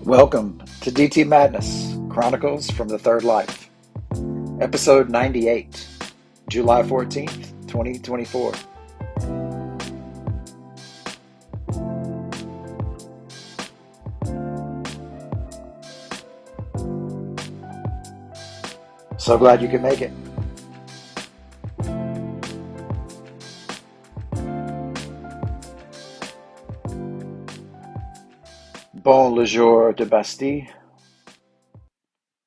Welcome to DT Madness Chronicles from the Third Life, episode 98, July 14th, 2024. So glad you could make it. Bon le jour de Bastille.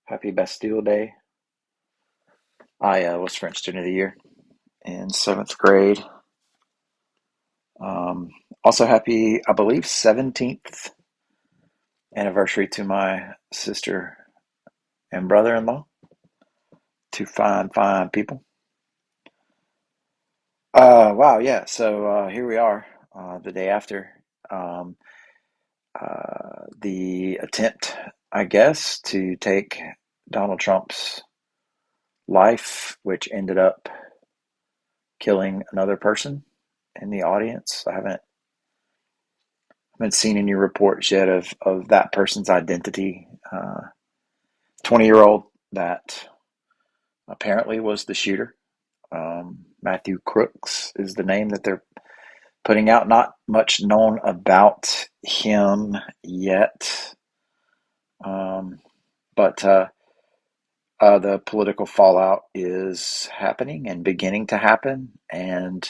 Happy Bastille Day. I was French Student of the Year in 7th grade. Also happy, I believe, 17th anniversary to my sister and brother-in-law. Two fine, fine people. Wow, yeah. So here we are, the day after the attempt, I guess, to take Donald Trump's life, which ended up killing another person in the audience. I haven't seen any reports yet of that person's identity. 20-year-old that apparently was the shooter. Matthew Crooks is the name that they're putting out. Not much known about him yet. But the political fallout is happening and beginning to happen, and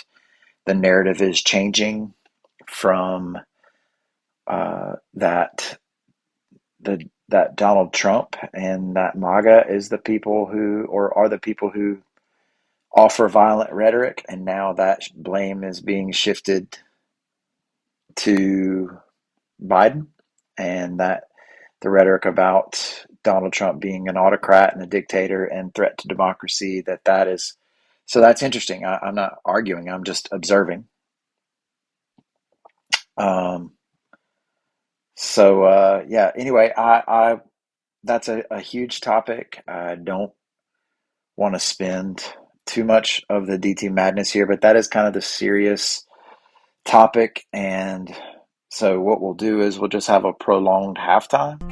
the narrative is changing from that Donald Trump and that MAGA is the people who, or are the people who offer violent rhetoric, and now that blame is being shifted to Biden, and that the rhetoric about Donald Trump being an autocrat and a dictator and threat to democracy, that is, so that's interesting. I'm not arguing, I'm just observing. Um, yeah, anyway, I that's a huge topic. I don't want to spend too much of the DT madness here, but that is kind of the serious topic. And so what we'll do is we'll just have a prolonged halftime,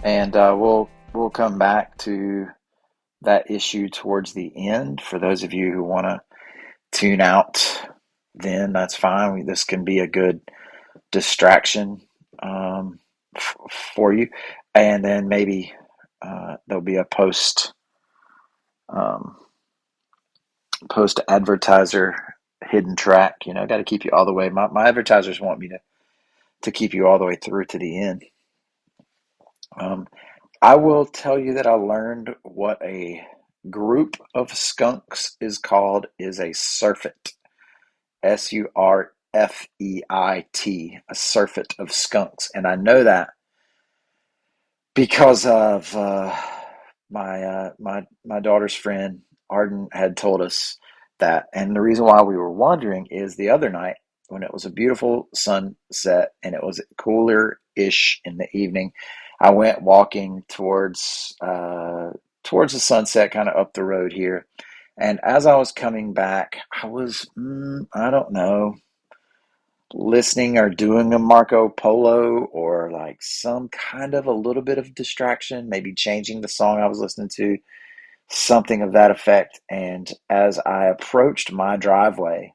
and we'll come back to that issue towards the end. For those of you who want to tune out, then that's fine. This can be a good distraction for you, and then maybe there'll be a um, post advertiser hidden track. Got to keep you all the way. My advertisers want me to keep you all the way through to the end. Um, I will tell you that I learned what a group of skunks is called is a surfeit. Surfeit, a surfeit of skunks. And I know that because of my daughter's friend Arden had told us that. And the reason why we were wondering is the other night when it was a beautiful sunset and it was cooler-ish in the evening, I went walking towards the sunset, kind of up the road here. And as I was coming back, I was, I don't know, listening or doing a Marco Polo or like some kind of a little bit of distraction, maybe changing the song I was listening to, something of that effect. And as I approached my driveway,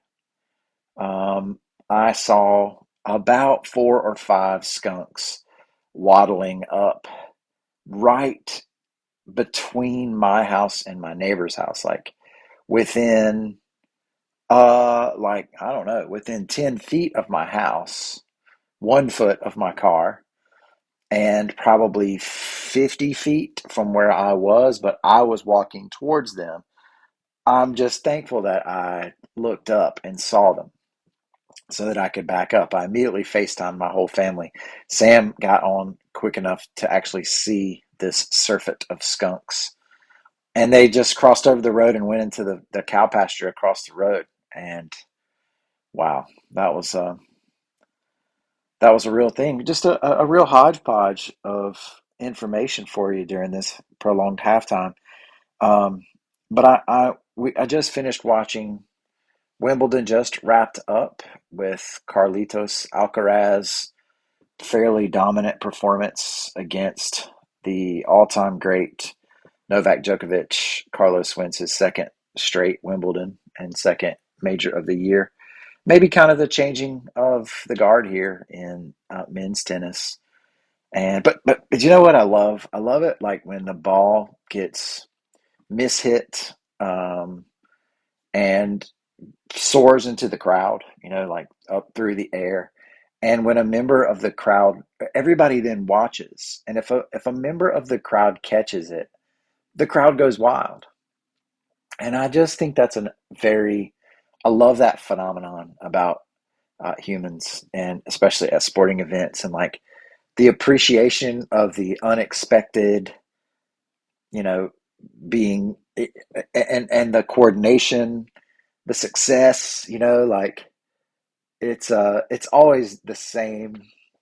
I saw about 4 or 5 skunks waddling up right between my house and my neighbor's house, like within like I don't know, within 10 feet of my house, 1 foot of my car, and probably 50 feet from where I was, but I was walking towards them. I'm just thankful that I looked up and saw them so that I could back up. I immediately FaceTimed my whole family. Sam got on quick enough to actually see this surfeit of skunks. And they just crossed over the road and went into the cow pasture across the road. And wow, that was a real thing. Just a real hodgepodge of information for you during this prolonged halftime. Um, but I just finished watching Wimbledon just wrapped up with Carlitos Alcaraz fairly dominant performance against the all-time great Novak Djokovic. Carlos wins his second straight Wimbledon and second major of the year. Maybe kind of the changing of the guard here in men's tennis. And but you know what I love? I love it like when the ball gets mishit, and soars into the crowd, like up through the air. And when a member of the crowd, everybody then watches. And if a member of the crowd catches it, the crowd goes wild. And I just think that's I love that phenomenon about humans, and especially at sporting events, and like the appreciation of the unexpected, you know, being, and the coordination, the success, like it's always the same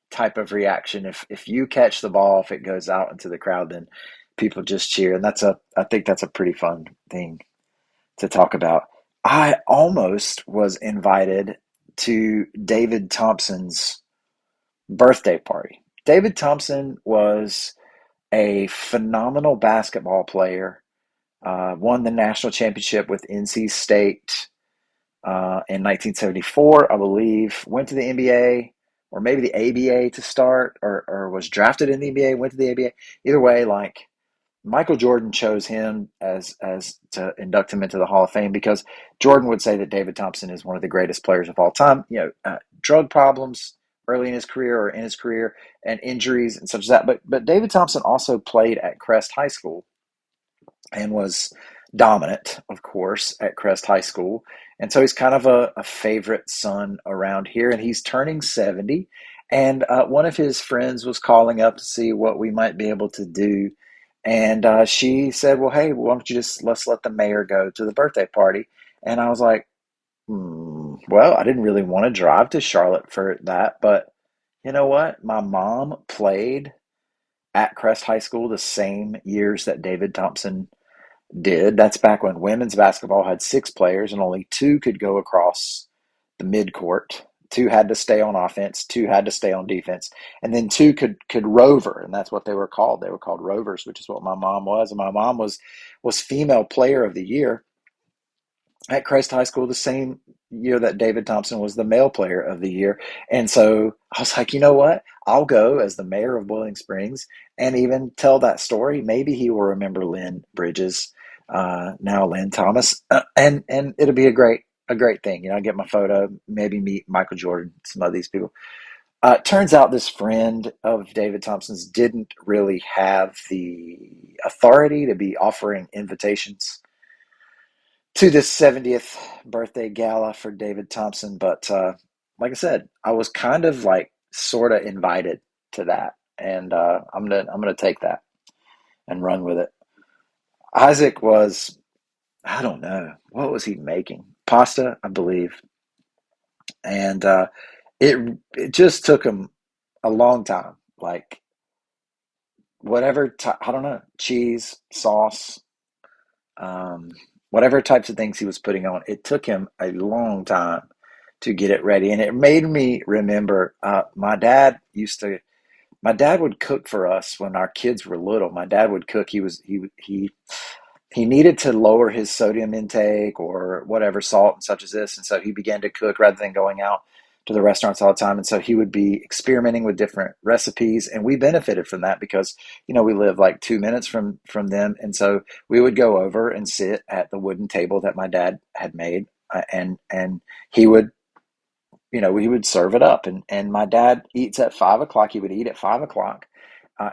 type of reaction. If you catch the ball, if it goes out into the crowd, then people just cheer, and I think that's a pretty fun thing to talk about. I almost was invited to David Thompson's birthday party. David Thompson was a phenomenal basketball player. Won the national championship with NC State in 1974, I believe. Went to the NBA, or maybe the ABA to start, or was drafted in the NBA, went to the ABA. Either way, like Michael Jordan chose him as to induct him into the Hall of Fame, because Jordan would say that David Thompson is one of the greatest players of all time. Drug problems early in his career or in his career, and injuries and such as that. But David Thompson also played at Crest High School and was dominant, of course, at Crest High School. And so he's kind of a favorite son around here, and he's turning 70. And one of his friends was calling up to see what we might be able to do. And she said, well, hey, why don't you let's let the mayor go to the birthday party? And I was like, well, I didn't really want to drive to Charlotte for that. But you know what? My mom played at Crest High School the same years that David Thompson did. That's back when women's basketball had six players and only two could go across the midcourt. Two had to stay on offense, two had to stay on defense, and then two could rover, and that's what they were called. They were called rovers, which is what my mom was. And my mom was female player of the year at Christ High School the same year that David Thompson was the male player of the year. And so I was like, you know what? I'll go as the mayor of Boiling Springs and even tell that story. Maybe he will remember Lynn Bridges, now Lynn Thomas, and it'll be a great thing. I get my photo, maybe meet Michael Jordan, some of these people. Turns out this friend of David Thompson's didn't really have the authority to be offering invitations to this 70th birthday gala for David Thompson. But like I said, I was kind of like sort of invited to that, and I'm gonna take that and run with it. Isaac was, I don't know, what was he making? Pasta, I believe, and it just took him a long time. Like I don't know, cheese, sauce, um, whatever types of things he was putting on. It took him a long time to get it ready, and it made me remember. My dad would cook for us when our kids were little. My dad would cook. He needed to lower his sodium intake or whatever, salt and such as this, and so he began to cook rather than going out to the restaurants all the time. And so he would be experimenting with different recipes, and we benefited from that because we live like 2 minutes from them, and so we would go over and sit at the wooden table that my dad had made, and he would we would serve it up, and my dad eats at 5 o'clock. He would eat at 5 o'clock,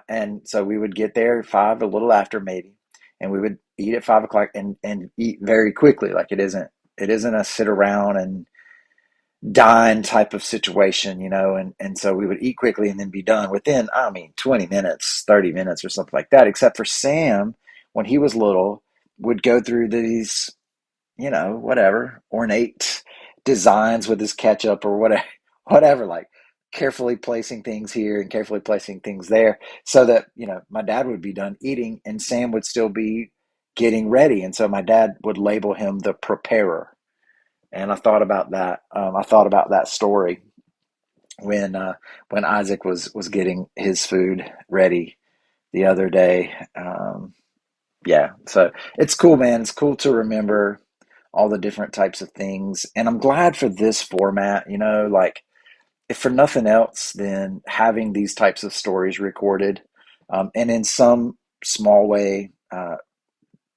and so we would get there five, a little after maybe, and we would eat at 5 o'clock and eat very quickly. Like it isn't a sit around and dine type of situation, and so we would eat quickly and then be done within, I mean, 20 minutes, 30 minutes or something like that. Except for Sam, when he was little, would go through these whatever, ornate designs with his ketchup or whatever, like carefully placing things here and carefully placing things there so that, my dad would be done eating and Sam would still be getting ready. And so my dad would label him the preparer. And I thought about that. I thought about that story when when Isaac was getting his food ready the other day. Yeah, so it's cool, man. It's cool to remember all the different types of things, and I'm glad for this format. Like if for nothing else, then having these types of stories recorded, and in some small way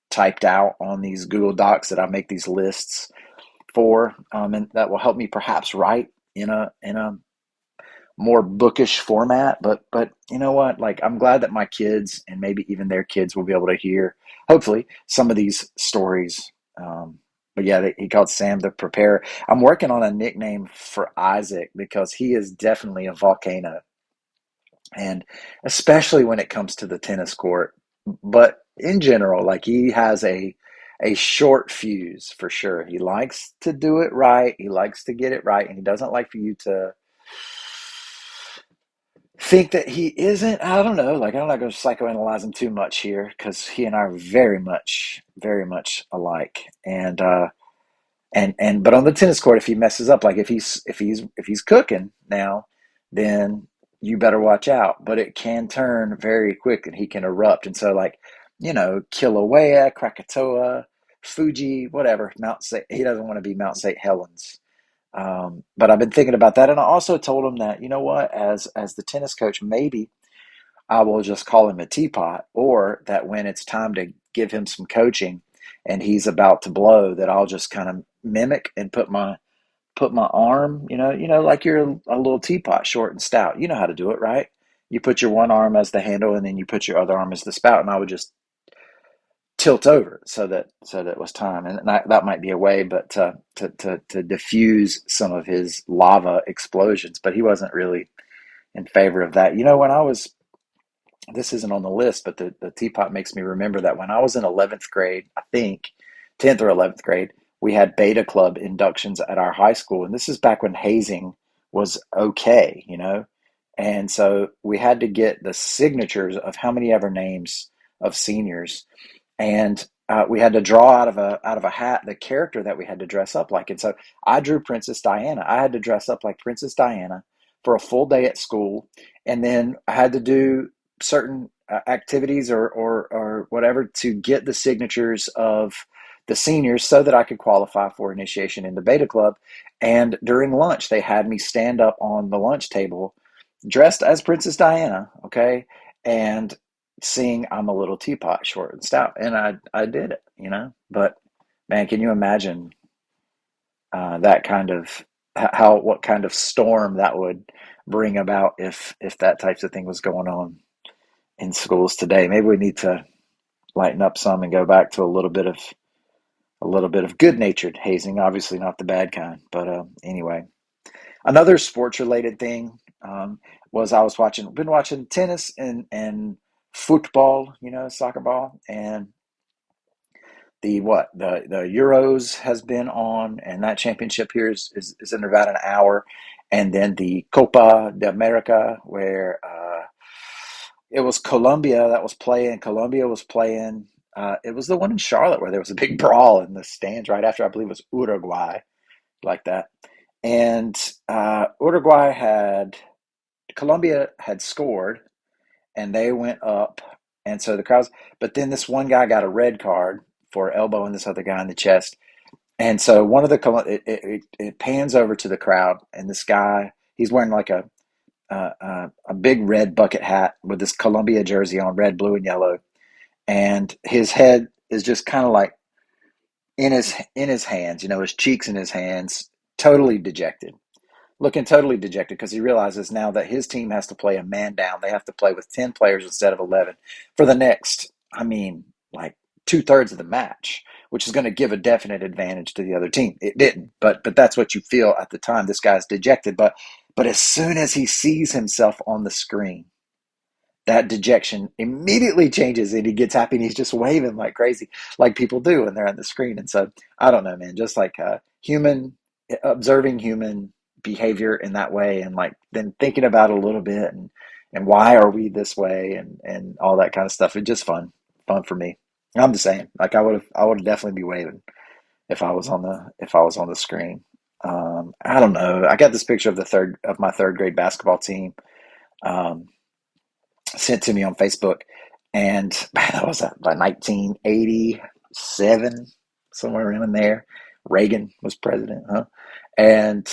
typed out on these Google Docs that I make these lists for, and that will help me perhaps write in a more bookish format. But you know what? Like I'm glad that my kids and maybe even their kids will be able to hear, hopefully, some of these stories. But yeah, he called Sam the Preparer. I'm working on a nickname for Isaac because he is definitely a volcano, and especially when it comes to the tennis court. But in general, like he has a short fuse for sure. He likes to do it right. He likes to get it right, and he doesn't like for you to think that he isn't. I don't know. Like I'm not going to psychoanalyze him too much here because he and I are very much alike. And but on the tennis court, if he messes up, like if he's cooking now, then you better watch out. But it can turn very quick, and he can erupt. And so, like Kilauea, Krakatoa, Fuji, whatever, Mount St. He doesn't want to be Mount St. Helens. But I've been thinking about that, and I also told him that as the tennis coach, maybe I will just call him a teapot, or that when it's time to give him some coaching and he's about to blow, that I'll just kind of mimic and put my arm, like you're a little teapot, short and stout. You know how to do it, right? You put your one arm as the handle, and then you put your other arm as the spout, and I would just tilt over so that it was time, and that might be a way, but to diffuse some of his lava explosions. But he wasn't really in favor of that. When I was this isn't on the list, but the teapot makes me remember that when I was in 11th grade, I think 10th or 11th grade, we had beta club inductions at our high school. And this is back when hazing was okay. And so we had to get the signatures of how many ever names of seniors, and we had to draw out of a hat the character that we had to dress up like. And so I drew Princess Diana. I had to dress up like Princess Diana for a full day at school, and then I had to do certain activities or whatever to get the signatures of the seniors so that I could qualify for initiation in the Beta Club. And during lunch, they had me stand up on the lunch table dressed as Princess Diana, okay, and sing "I'm a Little Teapot, Short and Stout," and I did it. But man, can you imagine that kind of how what kind of storm that would bring about if that types of thing was going on in schools today? Maybe we need to lighten up some and go back to a little bit of good-natured hazing. Obviously, not the bad kind, but anyway. Another sports related thing was I was been watching tennis and football, soccer ball, and the Euros has been on, and that championship here is in about an hour, and then the Copa de America, where it was Colombia that was playing. Colombia was playing. It was the one in Charlotte where there was a big brawl in the stands right after, I believe it was Uruguay, like that. And Uruguay had Colombia had scored, and they went up, and so the crowds. But then this one guy got a red card for elbowing this other guy in the chest, and so one of the it pans over to the crowd, and this guy, he's wearing like a big red bucket hat with this Columbia jersey on, red, blue, and yellow, and his head is just kind of like in his hands, his cheeks in his hands, totally dejected, looking totally dejected because he realizes now that his team has to play a man down. They have to play with 10 players instead of 11 for the next, I mean, like two-thirds of the match, which is going to give a definite advantage to the other team. It didn't, but that's what you feel at the time. This guy's dejected, but as soon as he sees himself on the screen, that dejection immediately changes and he gets happy and he's just waving like crazy, like people do when they're on the screen. And so I don't know, man, just like human, observing human behavior in that way, and like then thinking about it a little bit, and why are we this way, and all that kind of stuff. It's just fun for me. I'm just saying, like I would definitely be waving if I was on the screen. I don't know. I got this picture of my third grade basketball team um, sent to me on Facebook, and that was by 1987, somewhere around in there. Reagan was president, huh? And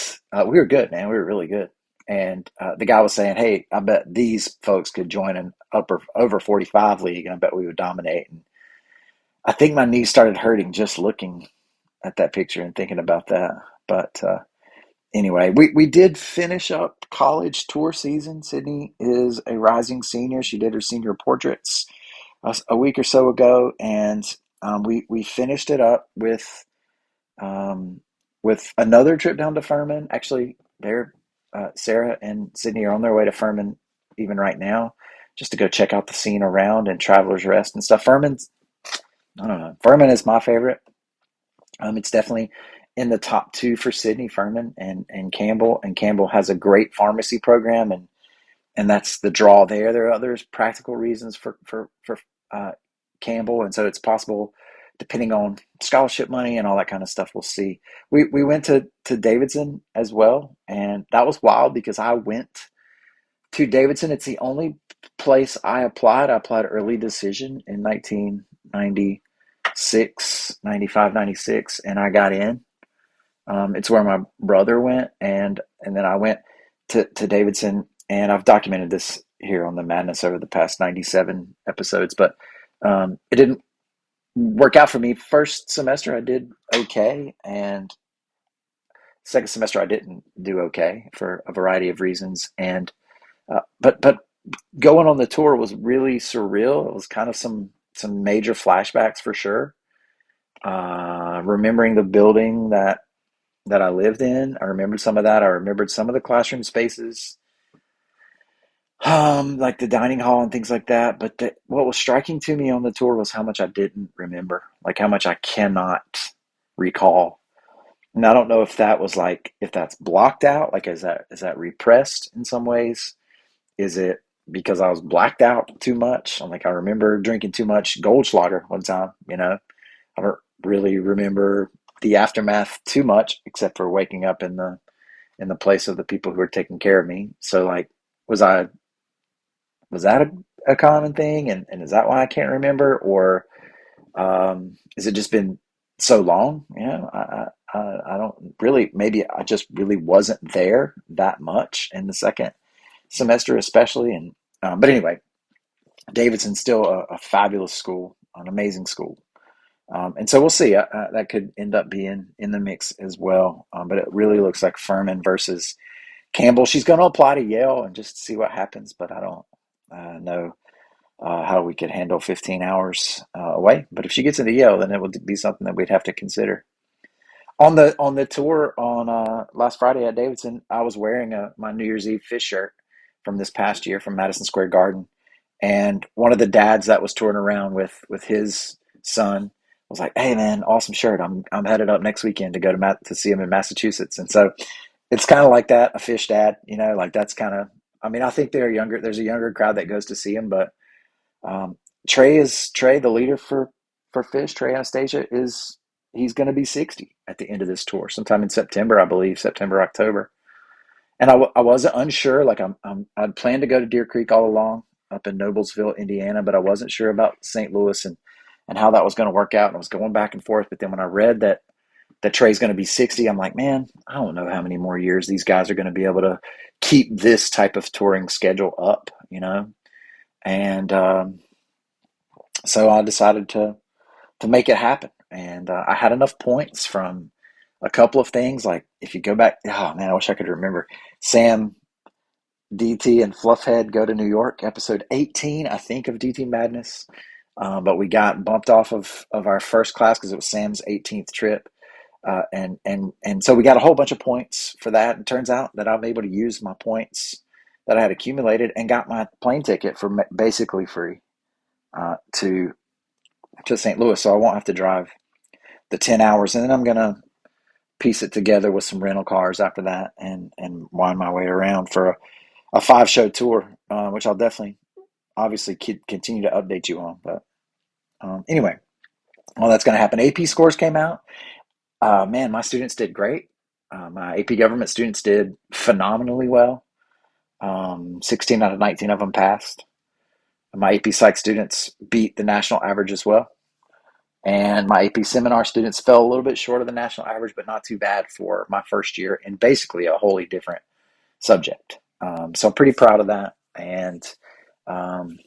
we were good, man. We were really good. And the guy was saying, "Hey, I bet these folks could join an upper over 45 league, and I bet we would dominate." And I think my knees started hurting just looking at that picture and thinking about that. But anyway, we did finish up college tour season. Sydney is a rising senior. She did her senior portraits a week or so ago, and we finished it up um, with another trip down to Furman. Actually, they're Sarah and Sydney are on their way to Furman even right now, just to go check out the scene around and Travelers Rest and stuff. Furman's I don't know. Furman is my favorite. It's definitely in the top two for Sydney, Furman and Campbell. And Campbell has a great pharmacy program, and that's the draw there. There are others practical reasons for Campbell, and so it's possible, depending on scholarship money and all that kind of stuff. We'll see. We went to Davidson as well, and that was wild because I went to Davidson. It's the only place I applied. I applied early decision in 1996, 95, 96, and I got in. It's where my brother went, and then I went to Davidson, and I've documented this here on the Madness over the past 97 episodes, but it didn't work out for me. First semester I did okay, and second semester I didn't do okay for a variety of reasons. And but going on the tour was really surreal. It was kind of some major flashbacks for sure. Remembering the building that I lived in. I remembered some of that. I remembered some of the classroom spaces, like the dining hall and things like that. But what was striking to me on the tour was how much I didn't remember, like how much I cannot recall. And I don't know if that was like if that's blocked out, like is that repressed in some ways? Is it because I was blacked out too much? I'm like I remember drinking too much Goldschlager one time. I don't really remember the aftermath too much, except for waking up in the place of the people who were taking care of me. So like, was I was that a common thing, and is that why I can't remember, or is it just been so long? I don't really. Maybe I just really wasn't there that much in the second semester, especially. And but anyway, Davidson's still a fabulous school, an amazing school. And so we'll see. That could end up being in the mix as well. But it really looks like Furman versus Campbell. She's going to apply to Yale and just see what happens. But I don't know how we could handle 15 hours away. But if she gets into Yale, then it would be something that we'd have to consider. On the tour on last Friday at Davidson, I was wearing my New Year's Eve fish shirt from this past year from Madison Square Garden, and one of the dads that was touring around with his son was like, "Hey man, awesome shirt! I'm headed up next weekend to go to see him in Massachusetts." And so it's kind of like that, a fish dad, like that's kind of. I mean, I think they're younger. There's a younger crowd that goes to see him, but um, Trey, the leader for Fish. Trey Anastasia is he's going to be 60 at the end of this tour, sometime in September, I believe, September October. And I wasn't unsure. Like I'd planned to go to Deer Creek all along up in Noblesville, Indiana, but I wasn't sure about St. Louis and how that was going to work out. And I was going back and forth. But then when I read that Trey's going to be 60, I'm like, man, I don't know how many more years these guys are going to be able to keep this type of touring schedule up. And so I decided to make it happen. And I had enough points from a couple of things. Like if you go back, oh man, I wish I could remember. Sam, DT, and Fluffhead go to New York, episode 18, I think, of DT Madness. But we got bumped off of our first class because it was Sam's 18th trip. And so we got a whole bunch of points for that. It turns out that I'm able to use my points that I had accumulated and got my plane ticket for basically free to St. Louis. So I won't have to drive the 10 hours. And then I'm going to piece it together with some rental cars after that and wind my way around for a 5 show tour, which I'll definitely, obviously, continue to update you on. But anyway, well, that's going to happen. AP scores came out. Man, my students did great. My AP government students did phenomenally well. 16 out of 19 of them passed. My AP Psych students beat the national average as well. And my AP Seminar students fell a little bit short of the national average, but not too bad for my first year in basically a wholly different subject. So I'm pretty proud of that. And um,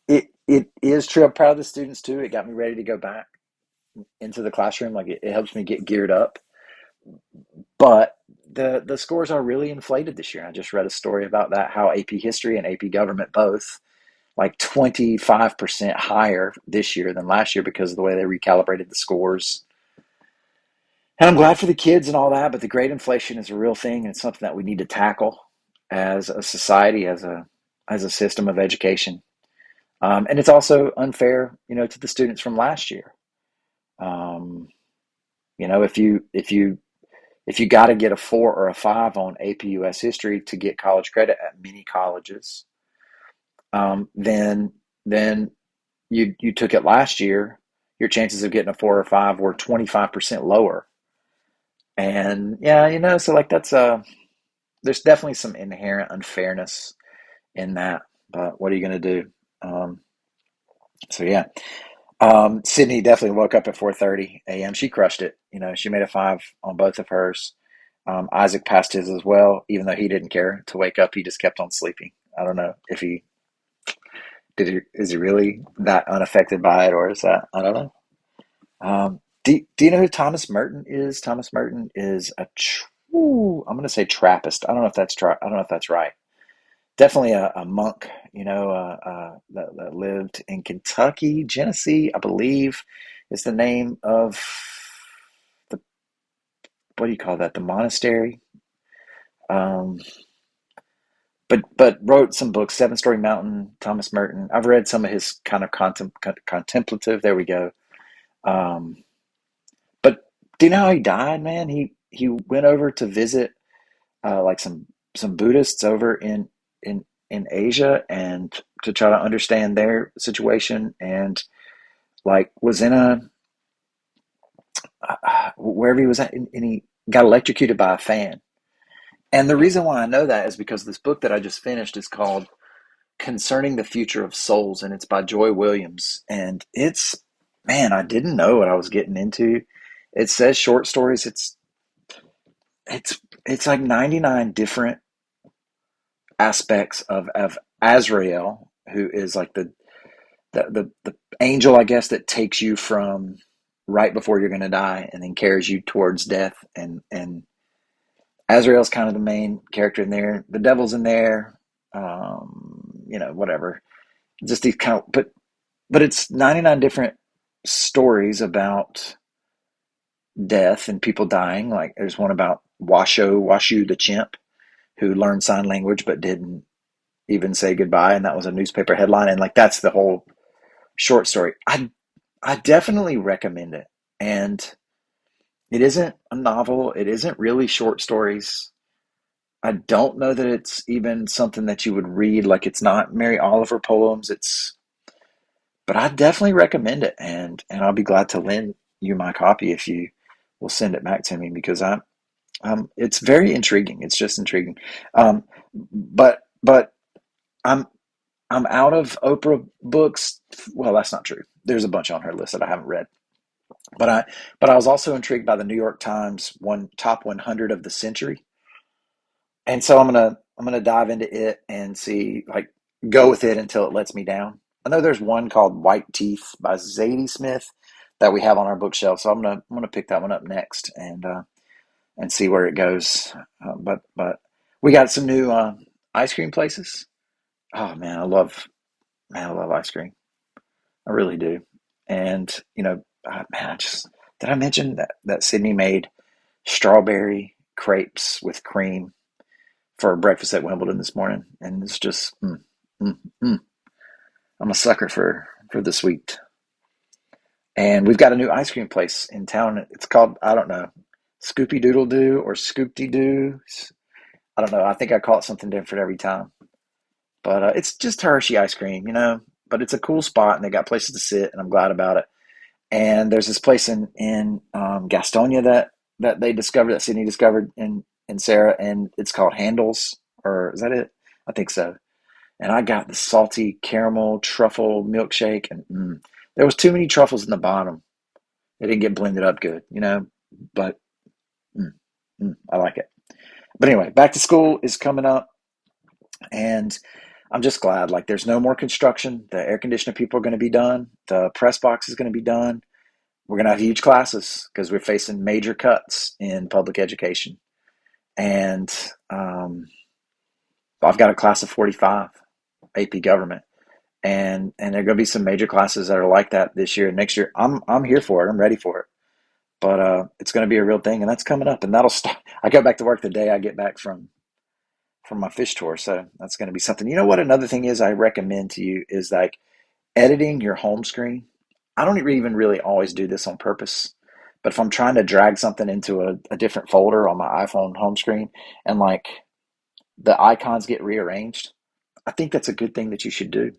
it is true. I'm proud of the students too. It got me ready to go back into the classroom. Like it helps me get geared up. But the scores are really inflated this year. I just read a story about that, how AP History and AP Government both like 25% higher this year than last year because of the way they recalibrated the scores. And I'm glad for the kids and all that, but the grade inflation is a real thing, and it's something that we need to tackle as a society, as a system of education. And it's also unfair, to the students from last year. Um, if you got to get a 4 or a 5 on AP US history to get college credit at many colleges, then you took it last year, your chances of getting a 4 or 5 were 25% lower. And yeah, so like there's definitely some inherent unfairness in that. But what are you going to do? Um, so yeah, Sydney definitely woke up at 4:30 a.m. She crushed it. She made a 5 on both of hers. Isaac passed his as well, even though he didn't care to wake up. He just kept on sleeping. I don't know if he did. Is he really that unaffected by it, or is that, I don't know. Do you know who Thomas Merton is? Thomas Merton is I'm going to say Trappist. I don't know if I don't know if that's right. Definitely a monk, that lived in Kentucky, Genesee, I believe, is the name of the, what do you call that? The monastery. Um, but wrote some books. Seven Story Mountain, Thomas Merton. I've read some of his kind of contemplative. There we go. Um, but do you know how he died, man? He went over to visit like some Buddhists over in Asia, and to try to understand their situation, and like was in a wherever he was at, and he got electrocuted by a fan. And the reason why I know that is because this book that I just finished is called Concerning the Future of Souls, and it's by Joy Williams. And it's, man, I didn't know what I was getting into. It says short stories. It's like 99 different aspects of Azrael, who is like the angel, I guess, that takes you from right before you're going to die and then carries you towards death. And Azrael's kind of the main character in there. The devil's in there, whatever. Just these kind of, but it's 99 different stories about death and people dying. Like there's one about Washu the chimp, who learned sign language but didn't even say goodbye, and that was a newspaper headline. And like that's the whole short story. I definitely recommend it. And it isn't a novel. It isn't really short stories. I don't know that it's even something that you would read. Like it's not Mary Oliver poems. But I definitely recommend it, and I'll be glad to lend you my copy if you will send it back to me, because it's very intriguing. It's just intriguing. But I'm I'm out of Oprah books. Well, that's not true. There's a bunch on her list that I haven't read. But I was also intrigued by the New York Times one top 100 of the century, and so I'm gonna dive into it and see, like, go with it until it lets me down. I know there's one called White Teeth by Zadie Smith that we have on our bookshelf, so I'm gonna pick that one up next, and see where it goes. But we got some new ice cream places. Oh man, I love ice cream. I really do. And man, did I mention that Sydney made strawberry crepes with cream for breakfast at Wimbledon this morning, and it's just mm, mm. I'm a sucker for the sweet. And we've got a new ice cream place in town. It's called, I don't know, Scoopy Doodle Doo or Scoopty Doo. I don't know. I think I call it something different every time. But it's just Hershey ice cream. But it's a cool spot, and they got places to sit, and I'm glad about it. And there's this place in Gastonia that they discovered, that Sydney discovered in Sarah, and it's called Handles, or is that it? I think so. And I got the salty caramel truffle milkshake, and there was too many truffles in the bottom. It didn't get blended up good, but mm, I like it. But anyway, back to school is coming up, and I'm just glad. Like, there's no more construction. The air conditioner people are going to be done. The press box is going to be done. We're going to have huge classes because we're facing major cuts in public education. And I've got a class of 45 AP government, and there are going to be some major classes that are like that this year and next year. I'm here for it. I'm ready for it. But it's going to be a real thing, and that's coming up, and that'll start. I go back to work the day I get back from my fish tour, so that's going to be something. You know what? Another thing is I recommend to you is like editing your home screen. I don't even really always do this on purpose, but if I'm trying to drag something into a different folder on my iPhone home screen and like the icons get rearranged, I think that's a good thing that you should do.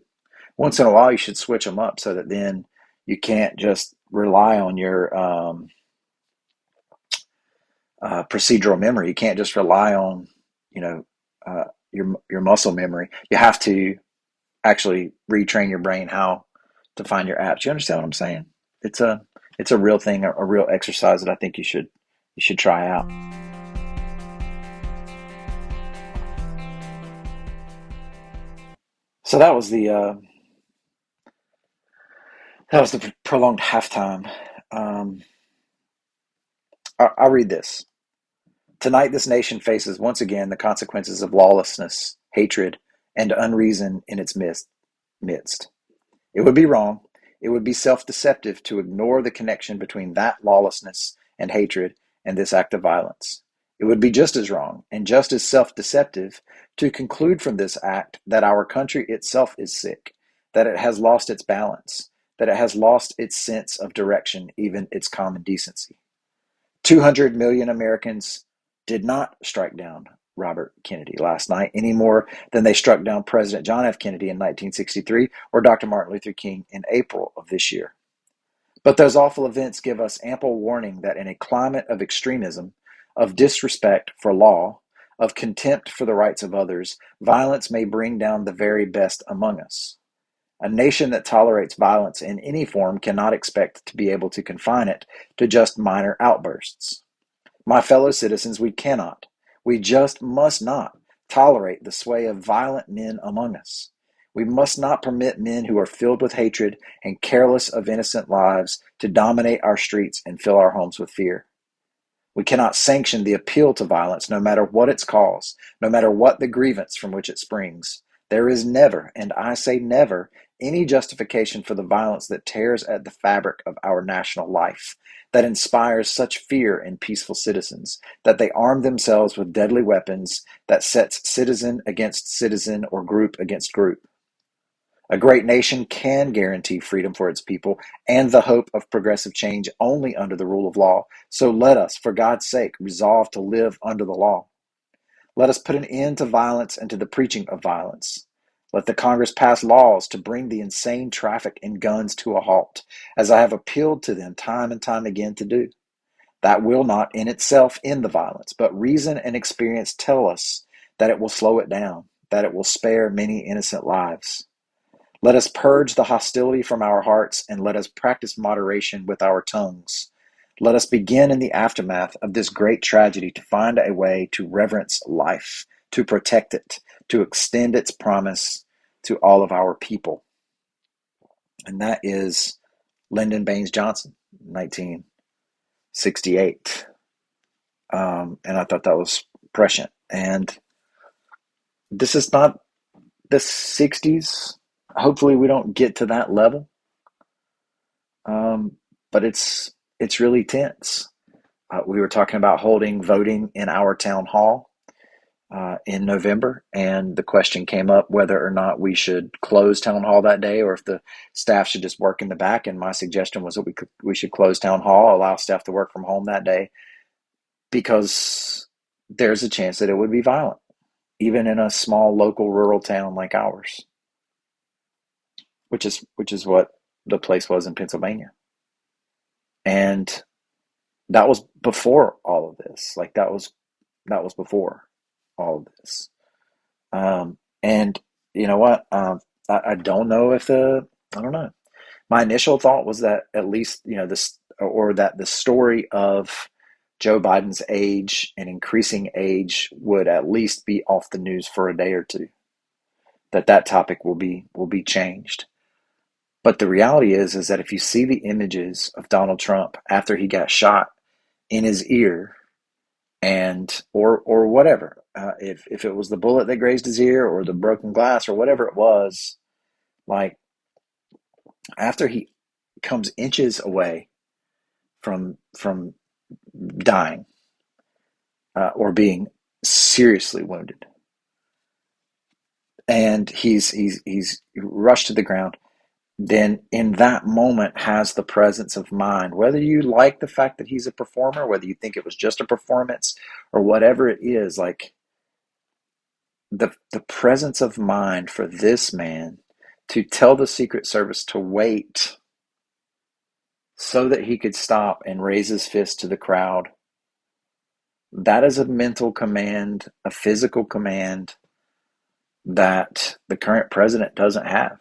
Once in a while, you should switch them up so that then you can't just rely on your procedural memory. You can't just rely on, you know, your muscle memory. You have to actually retrain your brain how to find your apps. You understand what I'm saying? It's a it's a real thing, a real exercise that I think you should try out. So that was the prolonged halftime. Um, I'll read this. Tonight, this nation faces once again the consequences of lawlessness, hatred, and unreason in its midst. It would be wrong, it would be self deceptive to ignore the connection between that lawlessness and hatred and this act of violence. It would be just as wrong and just as self deceptive to conclude from this act that our country itself is sick, that it has lost its balance, that it has lost its sense of direction, even its common decency. 200 million Americans did not strike down Robert Kennedy last night any more than they struck down President John F. Kennedy in 1963 or Dr. Martin Luther King in April of this year. But those awful events give us ample warning that in a climate of extremism, of disrespect for law, of contempt for the rights of others, violence may bring down the very best among us. A nation that tolerates violence in any form cannot expect to be able to confine it to just minor outbursts. My fellow citizens, we cannot, we just must not tolerate the sway of violent men among us. We must not permit men who are filled with hatred and careless of innocent lives to dominate our streets and fill our homes with fear. We cannot sanction the appeal to violence, no matter what its cause, no matter what the grievance from which it springs. There is never, and I say never, any justification for the violence that tears at the fabric of our national life, that inspires such fear in peaceful citizens, that they arm themselves with deadly weapons, that sets citizen against citizen or group against group. A great nation can guarantee freedom for its people and the hope of progressive change only under the rule of law. So let us, for God's sake, resolve to live under the law. Let us put an end to violence and to the preaching of violence. Let the Congress pass laws to bring the insane traffic in guns to a halt, as I have appealed to them time and time again to do. That will not in itself end the violence, but reason and experience tell us that it will slow it down, that it will spare many innocent lives. Let us purge the hostility from our hearts and let us practice moderation with our tongues. Let us begin in the aftermath of this great tragedy to find a way to reverence life, to protect it, to extend its promise to all of our people. And that is Lyndon Baines Johnson, 1968. And I thought that was prescient. And this is not the 60s. Hopefully, we don't get to that level. Um, but it's really tense. We were talking about holding voting in our town hall in November, and the question came up whether or not we should close town hall that day, or if the staff should just work in the back. And my suggestion was that we should close town hall, allow staff to work from home that day, because there's a chance that it would be violent, even in a small local rural town like ours, which is what the place was in Pennsylvania. And that was before all of this. Like that was before all of this. And you know what? I don't know if I don't know. My initial thought was that at least, this, or that the story of Joe Biden's age and increasing age would at least be off the news for a day or two. That topic will be changed. But the reality is that if you see the images of Donald Trump after he got shot in his ear, and or whatever, if it was the bullet that grazed his ear or the broken glass or whatever it was, like after he comes inches away from dying, or being seriously wounded, and he's rushed to the ground, then in that moment has the presence of mind, whether you like the fact that he's a performer, whether you think it was just a performance or whatever it is, like the presence of mind for this man to tell the Secret Service to wait so that he could stop and raise his fist to the crowd. That is a mental command, a physical command that the current president doesn't have.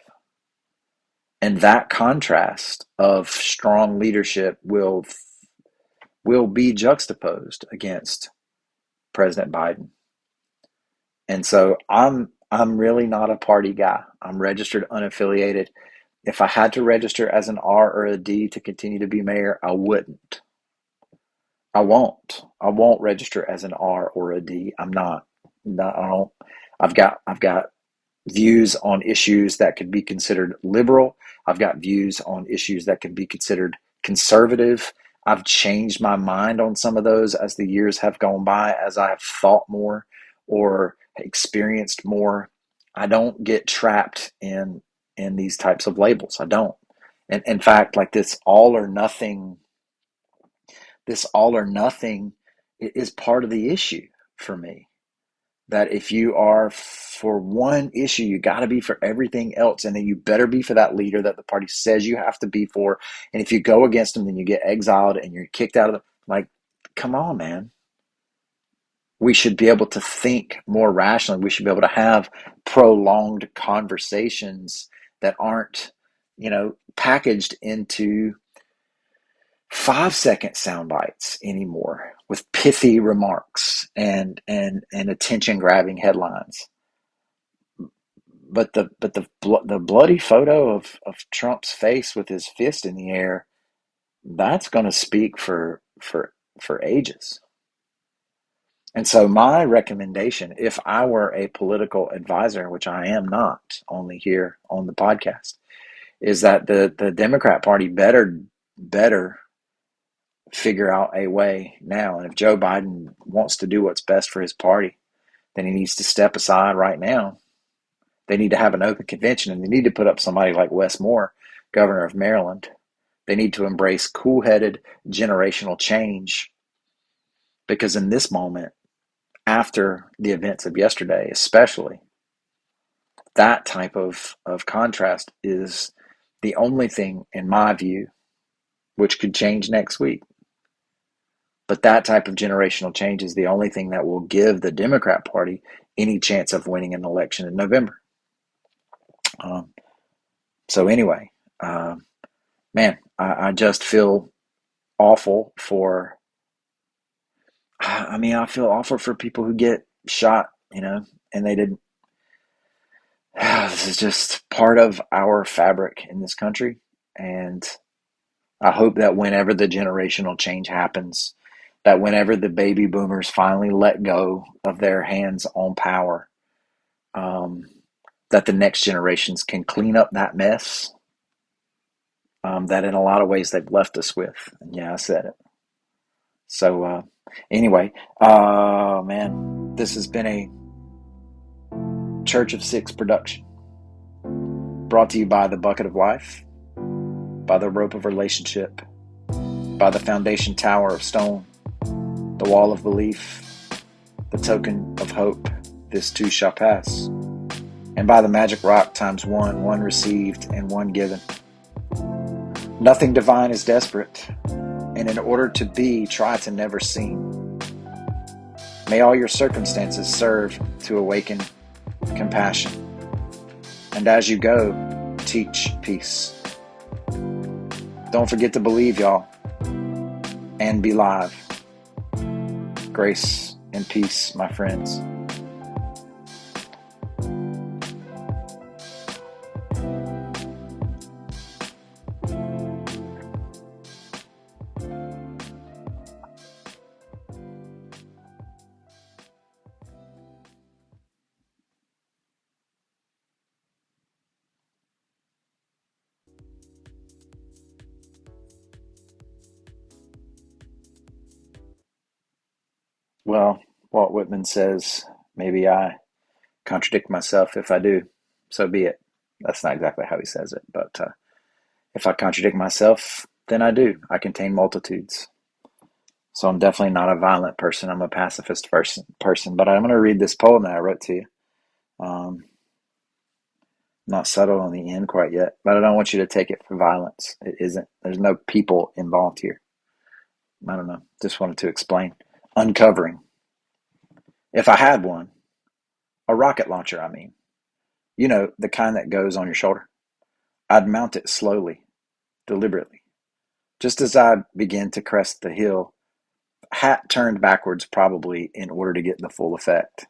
And that contrast of strong leadership will be juxtaposed against President Biden. And so I'm really not a party guy. I'm registered unaffiliated. If I had to register as an R or a D to continue to be mayor, I wouldn't. I won't. I won't register as an R or a D. I'm not. No, I don't. I've got views on issues that could be considered liberal. I've got views on issues that could be considered conservative. I've changed my mind on some of those as the years have gone by, as I have thought more or experienced more. I don't get trapped in these types of labels. I don't. And in fact, like this all or nothing is part of the issue for me. That if you are for one issue, you got to be for everything else. And then you better be for that leader that the party says you have to be for. And if you go against them, then you get exiled and you're kicked out of the, like, come on, man. We should be able to think more rationally. We should be able to have prolonged conversations that aren't, packaged into 5-second sound bites anymore with pithy remarks and attention grabbing headlines. But the bloody photo of Trump's face with his fist in the air, that's going to speak for ages. And so my recommendation, if I were a political advisor, which I am not, only here on the podcast, is that the Democrat Party better figure out a way now. And if Joe Biden wants to do what's best for his party, then he needs to step aside right now. They need to have an open convention, and they need to put up somebody like Wes Moore, governor of Maryland. They need to embrace cool-headed generational change, because in this moment, after the events of yesterday, especially, that type of contrast is the only thing, in my view, which could change next week. But that type of generational change is the only thing that will give the Democrat Party any chance of winning an election in November. So anyway, man, I just feel awful for, I feel awful for people who get shot, and they didn't. This is just part of our fabric in this country. And I hope that whenever the generational change happens, that whenever the baby boomers finally let go of their hands on power, that the next generations can clean up that mess, that in a lot of ways they've left us with. And yeah, I said it. So anyway, man, this has been a Church of Six production, brought to you by the Bucket of Life, by the Rope of Relationship, by the Foundation Tower of Stone, the Wall of Belief, the Token of Hope, this too shall pass, and by the Magic Rock times one received and one given. Nothing divine is desperate. And in order to be, try to never seem. May all your circumstances serve to awaken compassion. And as you go, teach peace. Don't forget to believe, y'all, and be live. Grace and peace, my friends. Well, Walt Whitman says, maybe I contradict myself. If I do, so be it. That's not exactly how he says it, but if I contradict myself, then I do. I contain multitudes. So I'm definitely not a violent person. I'm a pacifist person. But I'm going to read this poem that I wrote to you. Um, not settled on the end quite yet, but I don't want you to take it for violence. It isn't. There's no people involved here. I don't know. Just wanted to explain. Uncovering. If I had one, a rocket launcher, I mean, you know, the kind that goes on your shoulder, I'd mount it slowly, deliberately. Just as I began to crest the hill, hat turned backwards probably in order to get the full effect.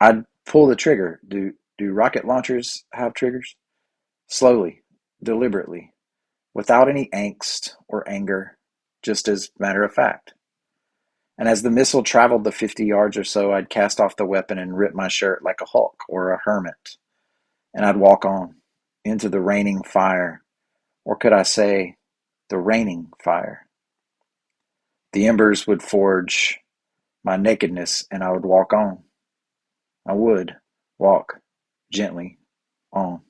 I'd pull the trigger. Do rocket launchers have triggers? Slowly, deliberately, without any angst or anger, just as matter of fact. And as the missile traveled the 50 yards or so, I'd cast off the weapon and rip my shirt like a Hulk or a hermit. And I'd walk on into the raining fire, or could I say, the raining fire. The embers would forge my nakedness, and I would walk on. I would walk gently on.